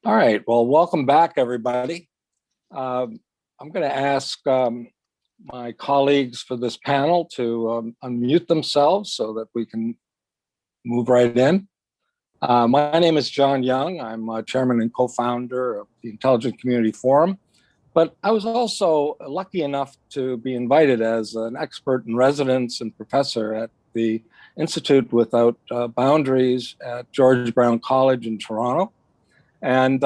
All right, well, welcome back, everybody. I'm going to ask my colleagues for this panel to unmute themselves so that we can move right in. My name is John Jung. I'm chairman and co-founder of the Intelligent Community Forum, but I was also lucky enough to be invited as an expert in residence and professor at the Institute Without Boundaries at George Brown College in Toronto. And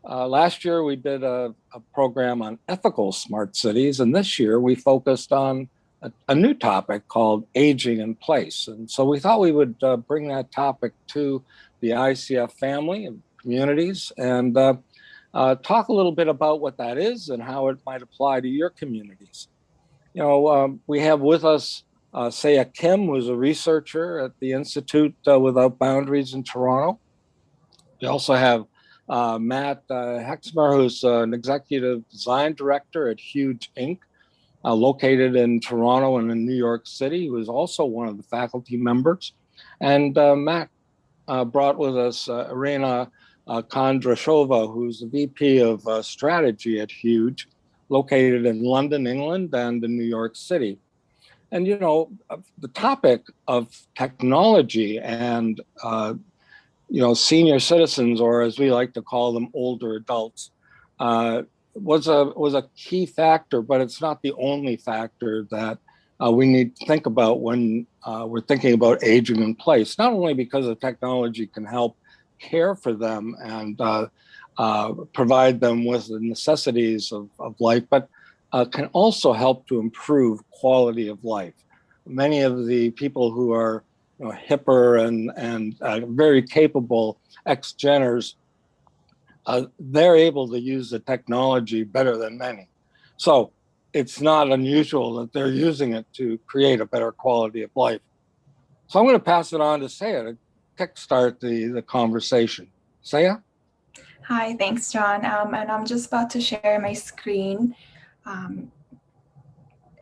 last year we did a program on ethical smart cities, and this year we focused on a new topic called aging in place. And so we thought we would bring that topic to the ICF family and communities and talk a little bit about what that is and how it might apply to your communities. You know, we have with us Saya Kim, who's a researcher at the Institute Without Boundaries in Toronto. We also have Matt Hexemer, who's an executive design director at Huge Inc., located in Toronto and in New York City, who is also one of the faculty members. And Matt brought with us Irina Kondrashova, who's the VP of strategy at Huge, located in London, England, and in New York City. And, you know, the topic of technology and senior citizens, or as we like to call them, older adults, was a key factor, but it's not the only factor that we need to think about when we're thinking about aging in place. Not only because the technology can help care for them and provide them with the necessities of life, but can also help to improve quality of life. Many of the people who are hipper and very capable ex-geners, they're able to use the technology better than many. So it's not unusual that they're using it to create a better quality of life. So I'm going to pass it on to Saya to kickstart the conversation. Saya? Hi, thanks, John. And I'm just about to share my screen. And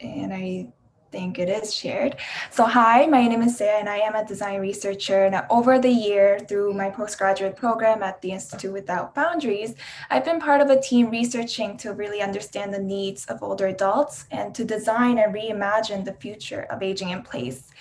I think it is shared. So hi, my name is Saya and I am a design researcher. And over the year, through my postgraduate program at the Institute Without Boundaries, I've been part of a team researching to really understand the needs of older adults and to design and reimagine the future of aging in place.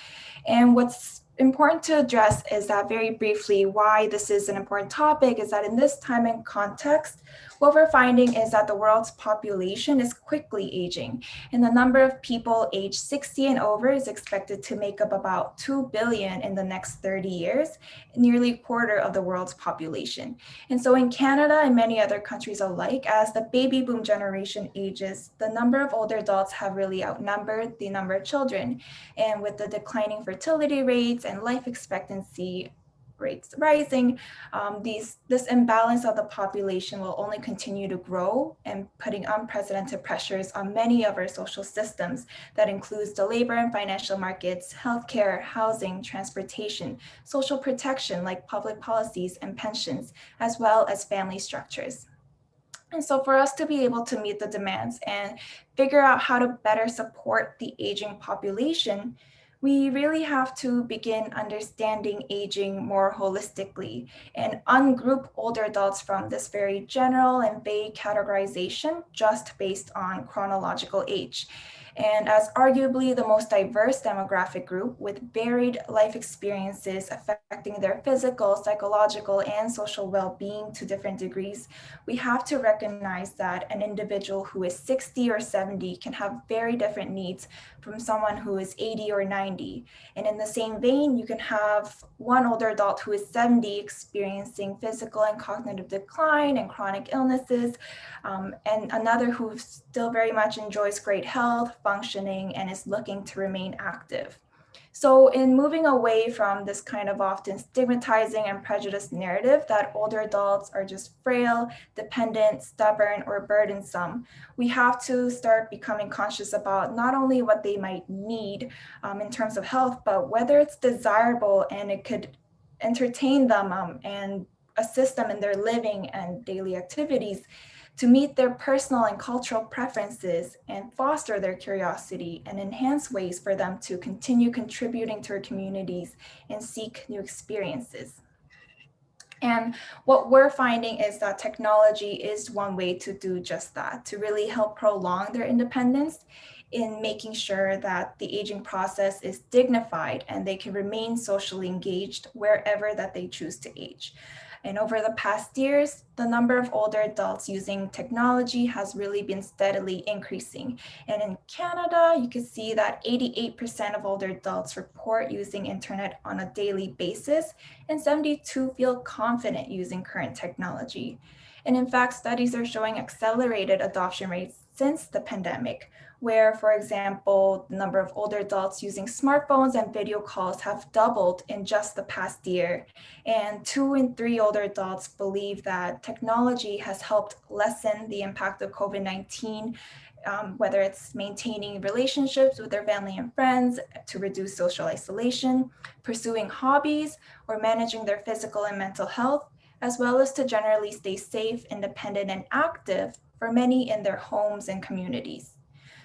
And what's important to address is that, very briefly, why this is an important topic is that in this time and context, what we're finding is that the world's population is quickly aging, and the number of people aged 60 and over is expected to make up about 2 billion in the next 30 years, nearly a quarter of the world's population. And so in Canada and many other countries alike, as the baby boom generation ages, the number of older adults have really outnumbered the number of children. And with the declining fertility rates and life expectancy rates rising, this imbalance of the population will only continue to grow and putting unprecedented pressures on many of our social systems that includes the labor and financial markets, healthcare, housing, transportation, social protection like public policies and pensions, as well as family structures. And so for us to be able to meet the demands and figure out how to better support the aging population, we really have to begin understanding aging more holistically and ungroup older adults from this very general and vague categorization just based on chronological age. And as arguably the most diverse demographic group with varied life experiences affecting their physical, psychological, and social well-being to different degrees, we have to recognize that an individual who is 60 or 70 can have very different needs from someone who is 80 or 90. And in the same vein, you can have one older adult who is 70 experiencing physical and cognitive decline and chronic illnesses, and another who still very much enjoys great health, functioning, and is looking to remain active. So in moving away from this kind of often stigmatizing and prejudiced narrative that older adults are just frail, dependent, stubborn, or burdensome, we have to start becoming conscious about not only what they might need in terms of health, but whether it's desirable and it could entertain them and assist them in their living and daily activities, to meet their personal and cultural preferences and foster their curiosity and enhance ways for them to continue contributing to our communities and seek new experiences. And what we're finding is that technology is one way to do just that, to really help prolong their independence in making sure that the aging process is dignified and they can remain socially engaged wherever that they choose to age. And over the past years, the number of older adults using technology has really been steadily increasing. And in Canada, you can see that 88% of older adults report using internet on a daily basis, and 72 feel confident using current technology. And in fact, studies are showing accelerated adoption rates since the pandemic, where, for example, the number of older adults using smartphones and video calls have doubled in just the past year. And 2 in 3 older adults believe that technology has helped lessen the impact of COVID-19, whether it's maintaining relationships with their family and friends to reduce social isolation, pursuing hobbies, or managing their physical and mental health, as well as to generally stay safe, independent, and active for many in their homes and communities.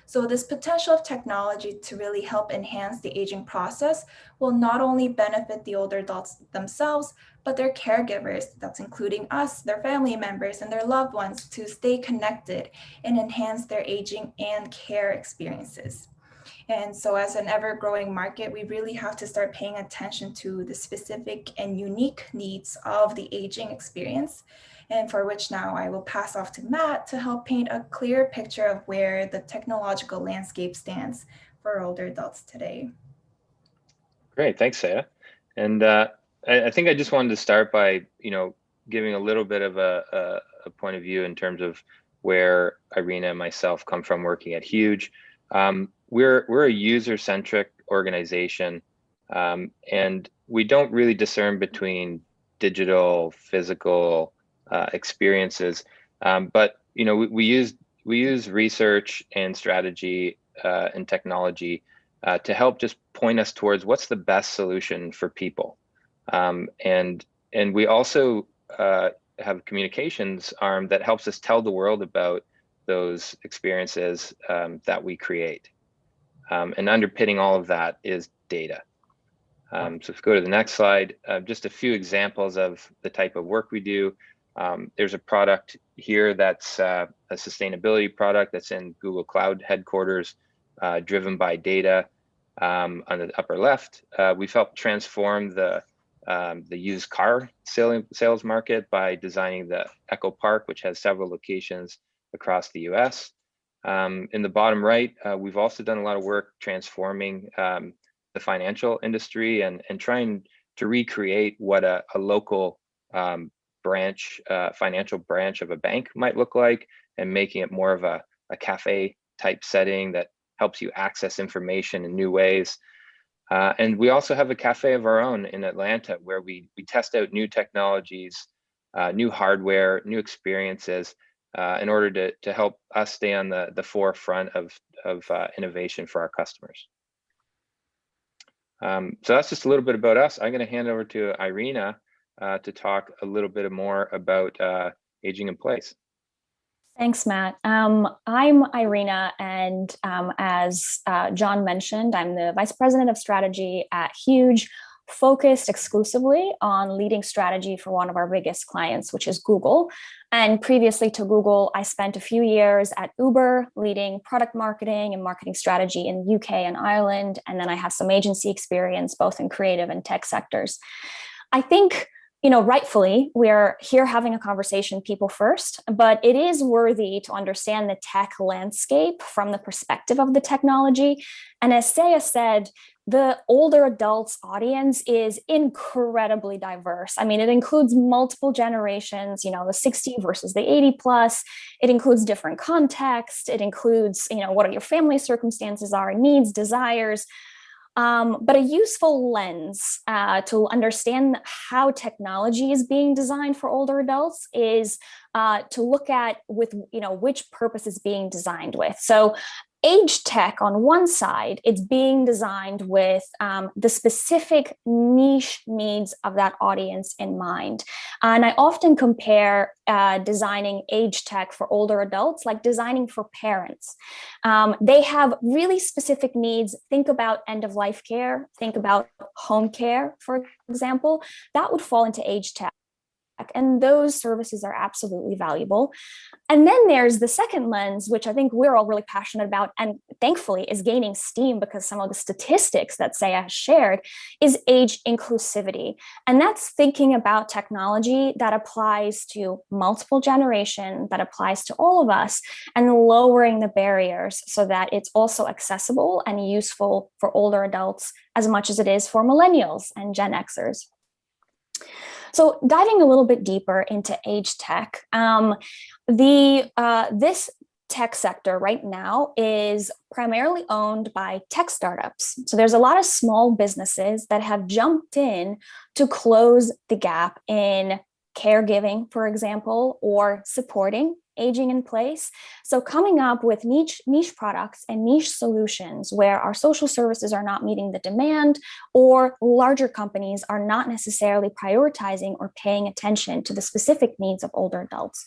So this potential of technology to really help enhance the aging process will not only benefit the older adults themselves, but their caregivers, that's including us, their family members, and their loved ones, to stay connected and enhance their aging and care experiences. And so as an ever-growing market, we really have to start paying attention to the specific and unique needs of the aging experience, and for which now I will pass off to Matt to help paint a clear picture of where the technological landscape stands for older adults today. Great, thanks, Saya. And I think I just wanted to start by, giving a little bit of a point of view in terms of where Irina and myself come from working at Huge. We're a user-centric organization, and we don't really discern between digital, physical experiences. But we use research and strategy and technology to help just point us towards what's the best solution for people. And we also have a communications arm that helps us tell the world about those experiences that we create. And underpinning all of that is data. So if we go to the next slide, just a few examples of the type of work we do. There's a product here that's a sustainability product that's in Google Cloud headquarters, driven by data. On the upper left, we've helped transform the used car sales market by designing the Echo Park, which has several locations across the US. In the bottom right, we've also done a lot of work transforming the financial industry and trying to recreate what a local financial branch of a bank might look like, and making it more of a cafe type setting that helps you access information in new ways. And we also have a cafe of our own in Atlanta where we test out new technologies, new hardware, new experiences in order to help us stay on the forefront of innovation for our customers. So that's just a little bit about us. I'm going to hand over to Irina to talk a little bit more about aging in place. Thanks, Matt. I'm Irina, and as John mentioned, I'm the Vice President of Strategy at Huge, focused exclusively on leading strategy for one of our biggest clients, which is Google. And previously to Google, I spent a few years at Uber leading product marketing and marketing strategy in the UK and Ireland. And then I have some agency experience both in creative and tech sectors. I think rightfully, we're here having a conversation people first, but it is worthy to understand the tech landscape from the perspective of the technology. And as Saya said, the older adults audience is incredibly diverse. I mean, it includes multiple generations, the 60 versus the 80 plus. It includes different contexts. It includes, what your family circumstances are, needs, desires. But a useful lens to understand how technology is being designed for older adults is to look at which purpose is being designed with. So age tech on one side, it's being designed with the specific niche needs of that audience in mind. And I often compare designing age tech for older adults like designing for parents. They have really specific needs. Think about end-of-life care, think about home care, for example. That would fall into age tech. and those services are absolutely valuable. And then there's the second lens, which I think we're all really passionate about, and thankfully is gaining steam because some of the statistics that Saya has shared, is age inclusivity. And that's thinking about technology that applies to multiple generations, that applies to all of us, and lowering the barriers so that it's also accessible and useful for older adults as much as it is for millennials and Gen Xers. So diving a little bit deeper into age tech, this tech sector right now is primarily owned by tech startups. So there's a lot of small businesses that have jumped in to close the gap in caregiving, for example, or supporting aging in place. So coming up with niche products and niche solutions where our social services are not meeting the demand, or larger companies are not necessarily prioritizing or paying attention to the specific needs of older adults.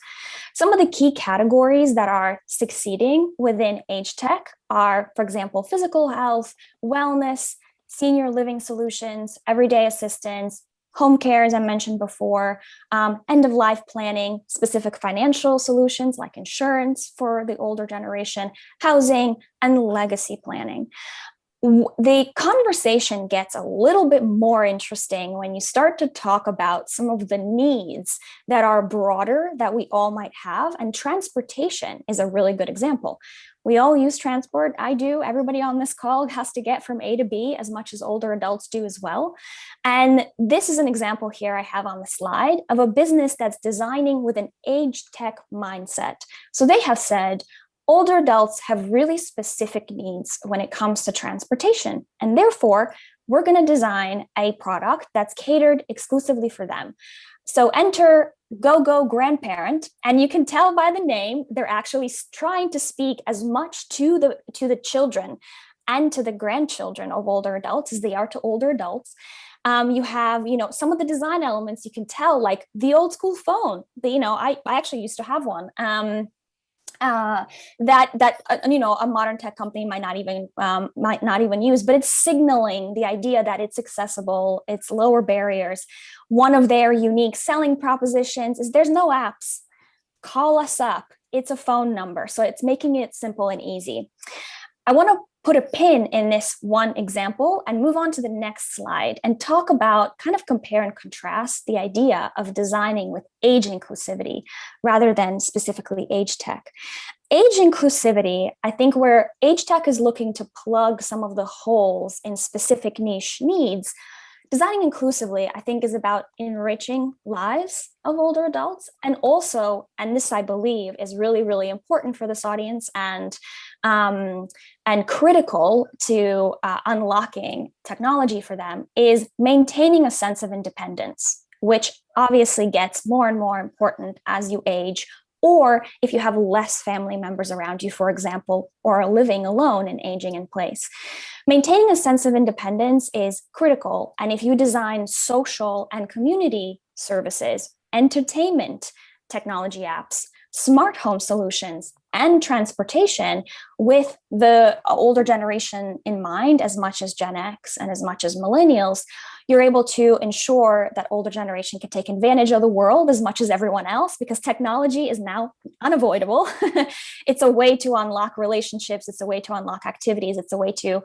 Some of the key categories that are succeeding within age tech are, for example, physical health, wellness, senior living solutions, everyday assistance, home care, as I mentioned before, end-of-life planning, specific financial solutions like insurance for the older generation, housing, and legacy planning. The conversation gets a little bit more interesting when you start to talk about some of the needs that are broader that we all might have, and transportation is a really good example. We all use transport. I do. Everybody on this call has to get from A to B as much as older adults do as well. And this is an example here I have on the slide of a business that's designing with an age tech mindset. So they have said, older adults have really specific needs when it comes to transportation. And therefore, we're going to design a product that's catered exclusively for them. So enter Go Grandparent, and you can tell by the name, they're actually trying to speak as much to the children and to the grandchildren of older adults as they are to older adults. You have, some of the design elements you can tell, like the old school phone. I actually used to have one. That a modern tech company might not even use, but it's signaling the idea that it's accessible, it's lower barriers. One of their unique selling propositions is there's no apps. Call us up. It's a phone number. So it's making it simple and easy. I want to put a pin in this one example and move on to the next slide and talk about, kind of compare and contrast the idea of designing with age inclusivity rather than specifically age tech. Age inclusivity, I think, where age tech is looking to plug some of the holes in specific niche needs, designing inclusively, I think, is about enriching lives of older adults. And also, and this I believe is really, really important for this audience and critical to unlocking technology for them, is maintaining a sense of independence, which obviously gets more and more important as you age, or if you have less family members around you, for example, or are living alone and aging in place. Maintaining a sense of independence is critical. And if you design social and community services, entertainment, technology apps, smart home solutions, and transportation with the older generation in mind, as much as Gen X and as much as millennials, you're able to ensure that older generation can take advantage of the world as much as everyone else, because technology is now unavoidable. It's a way to unlock relationships. It's a way to unlock activities. It's a way to,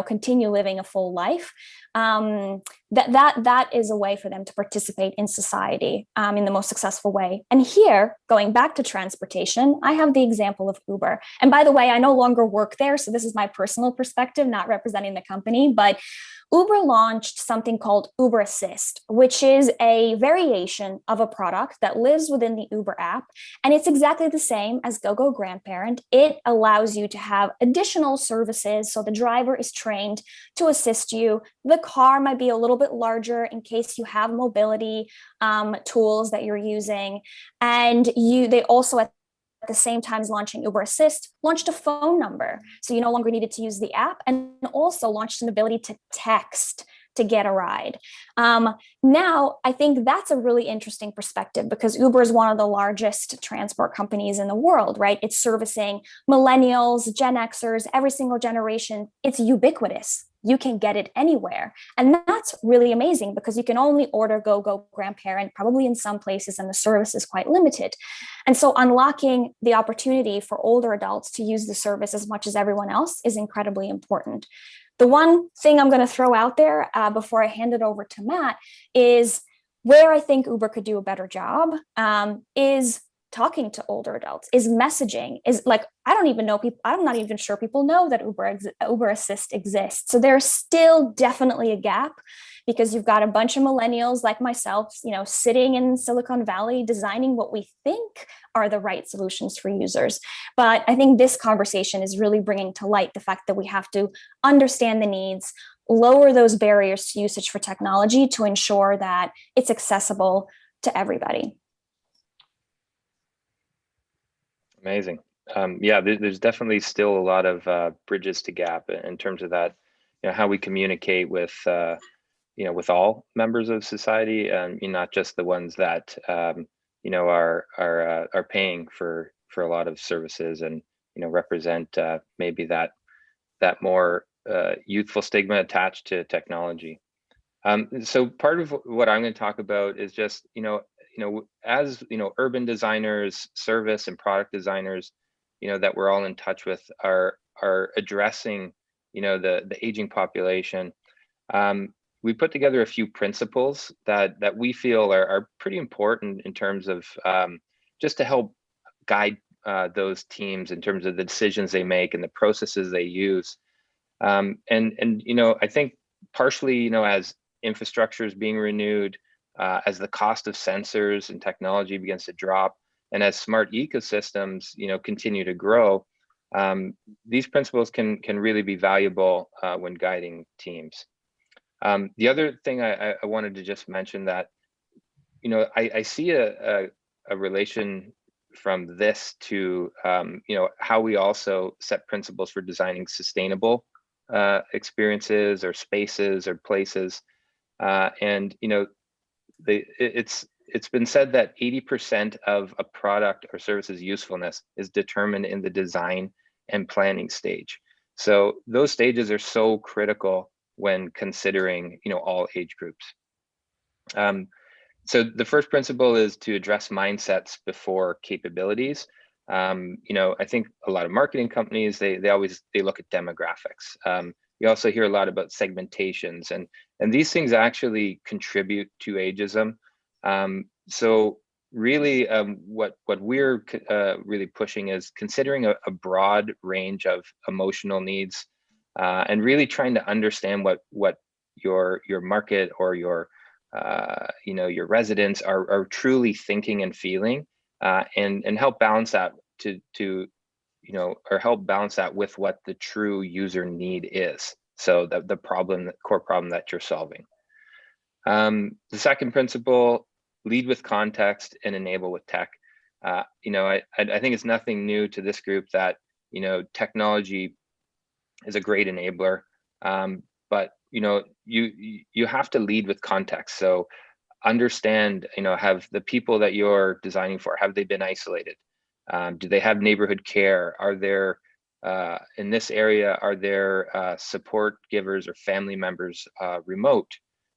continue living a full life. That is a way for them to participate in society in the most successful way. And here, going back to transportation, I have the example of Uber. And by the way, I no longer work there, so this is my personal perspective, not representing the company, but Uber launched something called Uberassist, which is a variation of a product that lives within the Uber app. And it's exactly the same as Go Grandparent. It allows you to have additional services. So the driver is trained to assist you. The car might be a little bit larger in case you have mobility tools that you're using. And they also, at the same time as launching Uberassist, launched a phone number. So you no longer needed to use the app, and also launched an ability to text to get a ride. Now, I think that's a really interesting perspective, because Uber is one of the largest transport companies in the world, right? It's servicing millennials, Gen Xers, every single generation. It's ubiquitous. you can get it anywhere. And that's really amazing because you can only order go grandparent, probably in some places, and the service is quite limited. And so unlocking the opportunity for older adults to use the service as much as everyone else is incredibly important. The one thing I'm going to throw out there before I hand it over to Matt is where I think Uber could do a better job is talking to older adults, is messaging, is like, I don't even know people, I'm not even sure people know that Uberassist exists. So there's still definitely a gap because you've got a bunch of millennials like myself, sitting in Silicon Valley designing what we think are the right solutions for users. But I think this conversation is really bringing to light the fact that we have to understand the needs, lower those barriers to usage for technology to ensure that it's accessible to everybody. Amazing. Yeah, there's definitely still a lot of bridges to gap in terms of that, how we communicate with, with all members of society, and not just the ones that, are paying for a lot of services and, represent maybe that more youthful stigma attached to technology. So part of what I'm going to talk about is just, as urban designers, service and product designers, that we're all in touch with are addressing, the aging population. We put together a few principles that we feel are pretty important in terms of just to help guide those teams in terms of the decisions they make and the processes they use. And I think partially, as infrastructure is being renewed, as the cost of sensors and technology begins to drop, and as smart ecosystems, continue to grow, these principles can really be valuable when guiding teams. The other thing I wanted to just mention that, I see a relation from this to, how we also set principles for designing sustainable experiences or spaces or places. And it's been said that 80% of a product or service's usefulness is determined in the design and planning stage. So those stages are so critical when considering, all age groups. So the first principle is to address mindsets before capabilities. I think a lot of marketing companies, they look at demographics. You also hear a lot about segmentations, and these things actually contribute to ageism. So really, what we're really pushing is considering a broad range of emotional needs, and really trying to understand what your market or your your residents are truly thinking and feeling, and help balance that or help balance that with what the true user need is. So the core problem that you're solving. The second principle, lead with context and enable with tech. I think it's nothing new to this group that, technology is a great enabler, but you have to lead with context. So understand, have the people that you're designing for, have they been isolated? Do they have neighborhood care? Are there, in this area, are there support givers or family members remote?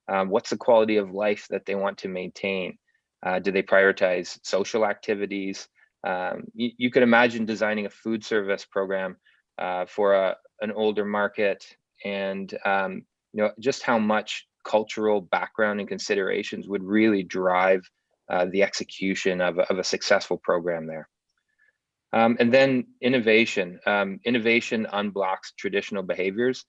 What's the quality of life that they want to maintain? Do they prioritize social activities? You could imagine designing a food service program for an older market, and just how much cultural background and considerations would really drive the execution of a successful program there. And then innovation. Innovation unblocks traditional behaviors.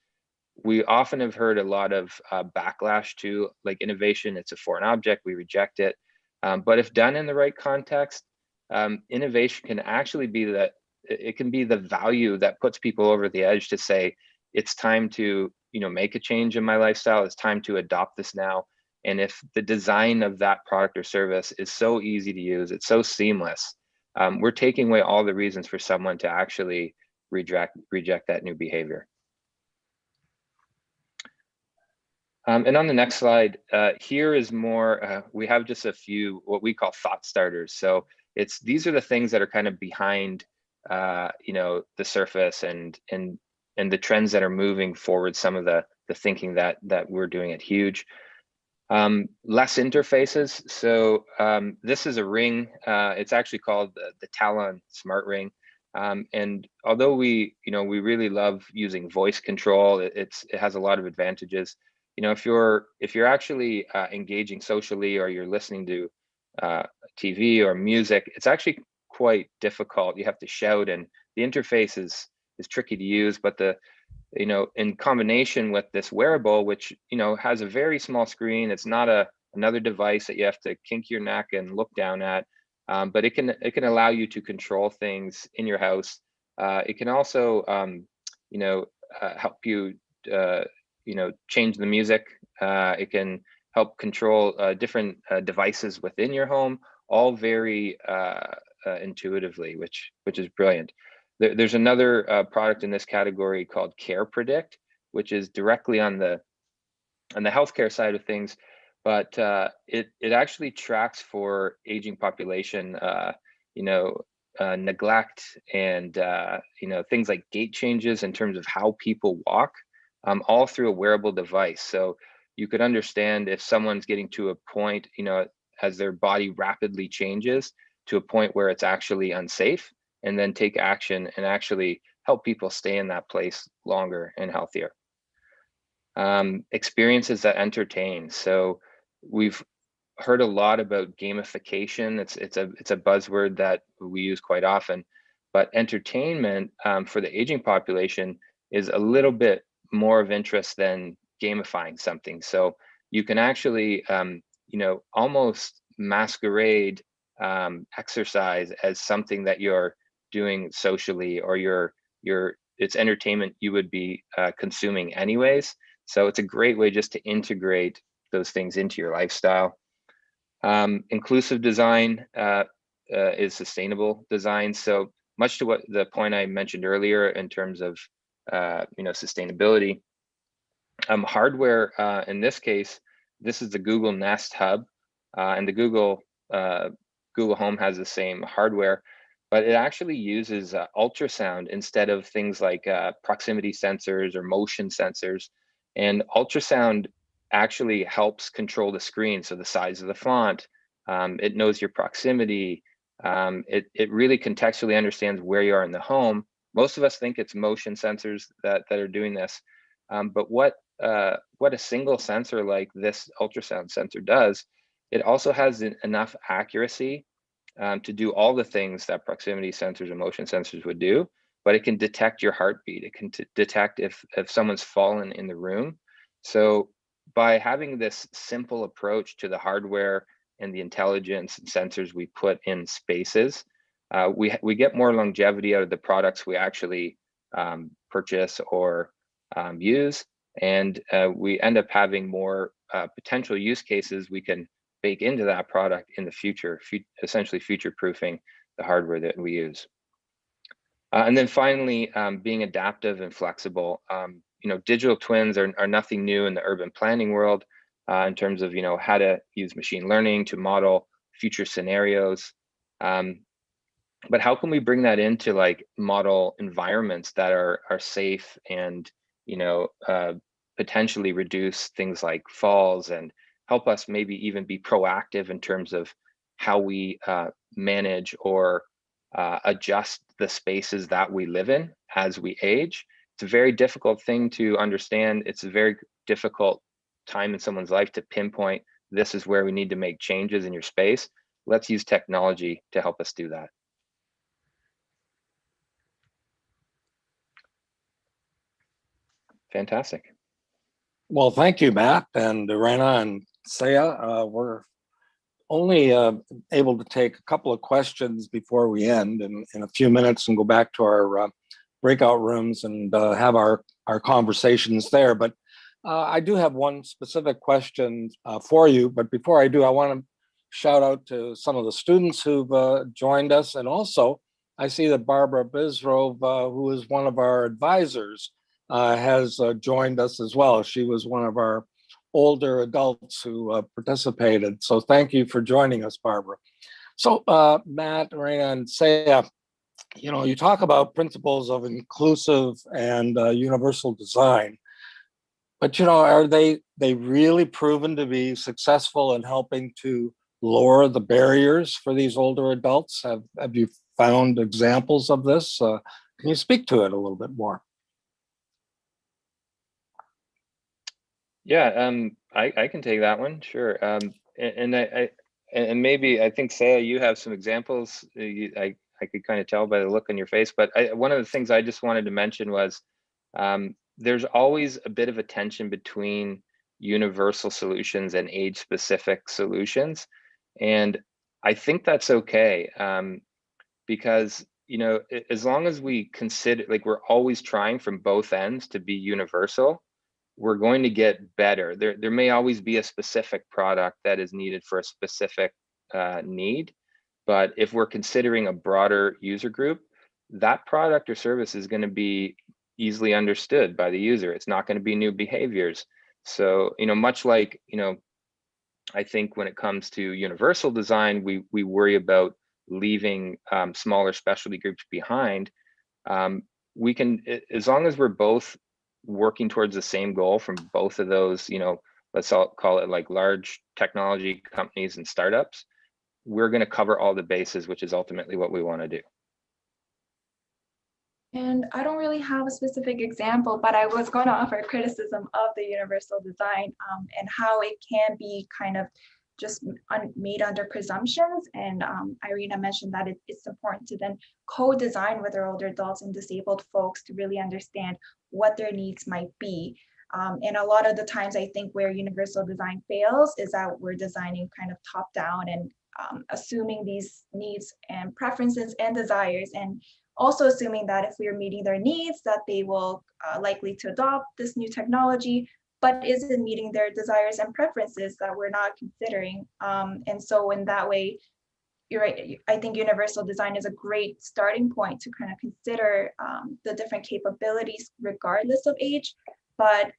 We often have heard a lot of backlash to like innovation. It's a foreign object, we reject it. But if done in the right context, innovation can actually be the value that puts people over the edge to say, it's time to make a change in my lifestyle. It's time to adopt this now. And if the design of that product or service is so easy to use, it's so seamless, we're taking away all the reasons for someone to actually reject that new behavior. And on the next slide, here is more, we have just a few, what we call thought starters. So these are the things that are kind of behind, the surface and the trends that are moving forward some of the the thinking that we're doing at Huge. Less interfaces. So this is a ring. It's actually called the Talon Smart Ring. And although we really love using voice control, it has a lot of advantages. If you're actually engaging socially, or you're listening to TV or music, it's actually quite difficult. You have to shout, and the interface is tricky to use. But in combination with this wearable, which has a very small screen, it's not another device that you have to kink your neck and look down at, but it can allow you to control things in your house. It can also help you change the music. It can help control different devices within your home, all very intuitively, which is brilliant. There's another product in this category called Care Predict, which is directly on the healthcare side of things, but it actually tracks for aging population, neglect, and things like gait changes in terms of how people walk, all through a wearable device. So you could understand if someone's getting to a point, as their body rapidly changes to a point where it's actually unsafe, and then take action and actually help people stay in that place longer and healthier. Experiences that entertain. So we've heard a lot about gamification. It's a buzzword that we use quite often, but entertainment for the aging population is a little bit more of interest than gamifying something. So you can actually almost masquerade exercise as something that you're doing socially, or it's entertainment you would be consuming anyways. So it's a great way just to integrate those things into your lifestyle. Inclusive design is sustainable design. So much to what the point I mentioned earlier in terms of sustainability. Hardware, in this case, this is the Google Nest Hub, and the Google Home has the same hardware, but it actually uses ultrasound instead of things like proximity sensors or motion sensors. And ultrasound actually helps control the screen, so the size of the font. It knows your proximity. It really contextually understands where you are in the home. Most of us think it's motion sensors that are doing this, but what a single sensor like this ultrasound sensor does, it also has enough accuracy to do all the things that proximity sensors and motion sensors would do, but it can detect your heartbeat. It can detect if someone's fallen in the room. So by having this simple approach to the hardware and the intelligence and sensors we put in spaces, we get more longevity out of the products we actually purchase or use, and we end up having more potential use cases we can bake into that product in the future, essentially future-proofing the hardware that we use. And then finally, being adaptive and flexible. Digital twins are nothing new in the urban planning world in terms of how to use machine learning to model future scenarios. But how can we bring that into model environments that are safe and potentially reduce things like falls, and help us maybe even be proactive in terms of how we manage or adjust the spaces that we live in as we age. It's a very difficult thing to understand. It's a very difficult time in someone's life to pinpoint, this is where we need to make changes in your space. Let's use technology to help us do that. Fantastic. Well, thank you, Matt and Irina and Saya. We're only able to take a couple of questions before we end in a few minutes and go back to our breakout rooms and have our conversations there. But I do have one specific question for you. But before I do, I want to shout out to some of the students who've joined us. And also, I see that Barbara Bizrov, who is one of our advisors, has joined us as well. She was one of our older adults who participated. So thank you for joining us, Barbara. So Matt, Irina, and Saya, you talk about principles of inclusive and universal design. But are they really proven to be successful in helping to lower the barriers for these older adults? Have you found examples of this? Can you speak to it a little bit more? Yeah, I can take that one, sure. And maybe I think Saya, you have some examples. I could kind of tell by the look on your face. But one of the things I just wanted to mention was there's always a bit of a tension between universal solutions and age-specific solutions, and I think that's okay, because as long as we consider, like, we're always trying from both ends to be universal, we're going to get better. There may always be a specific product that is needed for a specific need, but if we're considering a broader user group, that product or service is going to be easily understood by the user. It's not going to be new behaviors. So, much like, I think when it comes to universal design, we worry about leaving smaller specialty groups behind. We can, as long as we're both working towards the same goal from both of those, let's call it like large technology companies and startups, we're going to cover all the bases, which is ultimately what we want to do. And I don't really have a specific example, but I was going to offer criticism of the universal design and how it can be kind of just made under presumptions. And Irina mentioned that it's important to then co-design with our older adults and disabled folks to really understand what their needs might be. And a lot of the times I think where universal design fails is that we're designing kind of top down and assuming these needs and preferences and desires, and also assuming that if we are meeting their needs, that they will likely to adopt this new technology, but is it meeting their desires and preferences that we're not considering? And so in that way, you're right, I think universal design is a great starting point to kind of consider the different capabilities regardless of age, but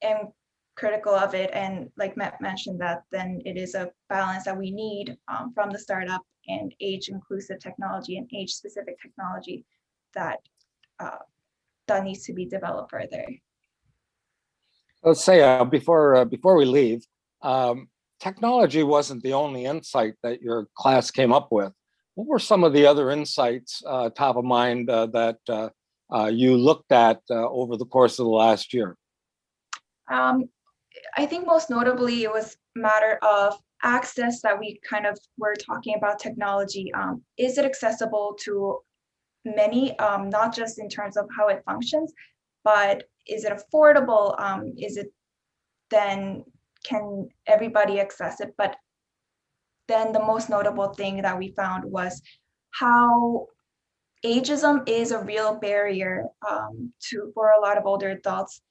am critical of it. And like Matt mentioned, that then it is a balance that we need from the startup and age inclusive technology and age specific technology that needs to be developed further. Let's say before we leave, technology wasn't the only insight that your class came up with. What were some of the other insights top of mind that you looked at over the course of the last year? I think most notably it was a matter of access, that we kind of were talking about technology. Is it accessible to many, not just in terms of how it functions, but is it affordable? Is it then, can everybody access it? But then the most notable thing that we found was how ageism is a real barrier for a lot of older adults,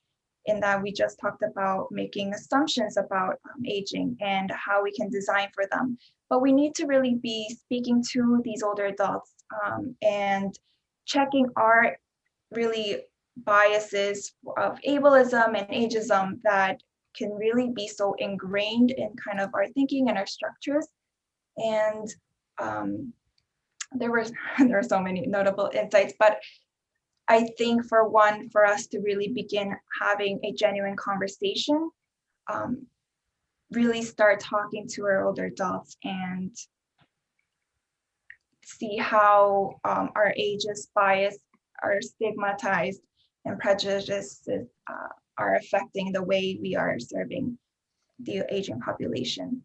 in that we just talked about making assumptions about aging and how we can design for them. But we need to really be speaking to these older adults and checking our really biases of ableism and ageism that can really be so ingrained in kind of our thinking and our structures. And there were so many notable insights, but I think for us to really begin having a genuine conversation, really start talking to our older adults and see how our ageist bias, are stigmatized, and prejudices are affecting the way we are serving the aging population.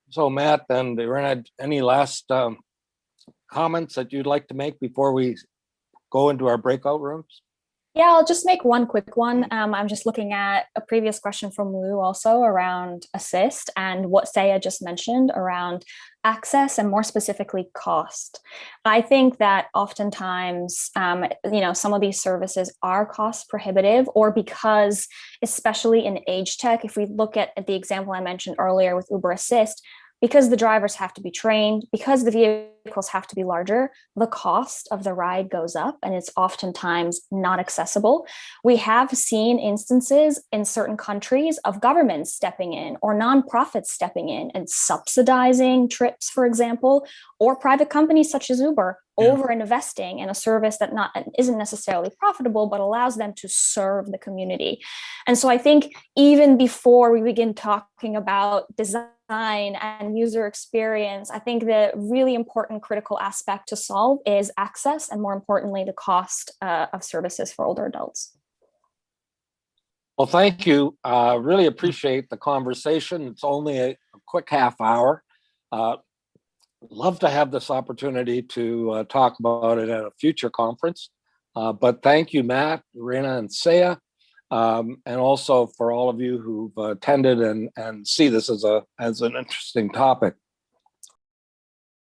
So Matt and Irina, any last comments that you'd like to make before we go into our breakout rooms? Yeah, I'll just make one quick one. I'm just looking at a previous question from Lou also around assist and what Saya just mentioned around access and more specifically cost. I think that oftentimes, some of these services are cost prohibitive, or because, especially in age tech, if we look at the example I mentioned earlier with Uberassist, because the drivers have to be trained, because the vehicles have to be larger, the cost of the ride goes up and it's oftentimes not accessible. We have seen instances in certain countries of governments stepping in or nonprofits stepping in and subsidizing trips, for example, or private companies such as Uber over investing in a service that isn't necessarily profitable, but allows them to serve the community. And so I think even before we begin talking about design and user experience, I think the really important critical aspect to solve is access, and more importantly, the cost of services for older adults. Well, thank you. Really appreciate the conversation. It's only a quick half hour. Love to have this opportunity to talk about it at a future conference. But thank you, Matt, Irina, and Saya, and also for all of you who've attended and see this as an interesting topic.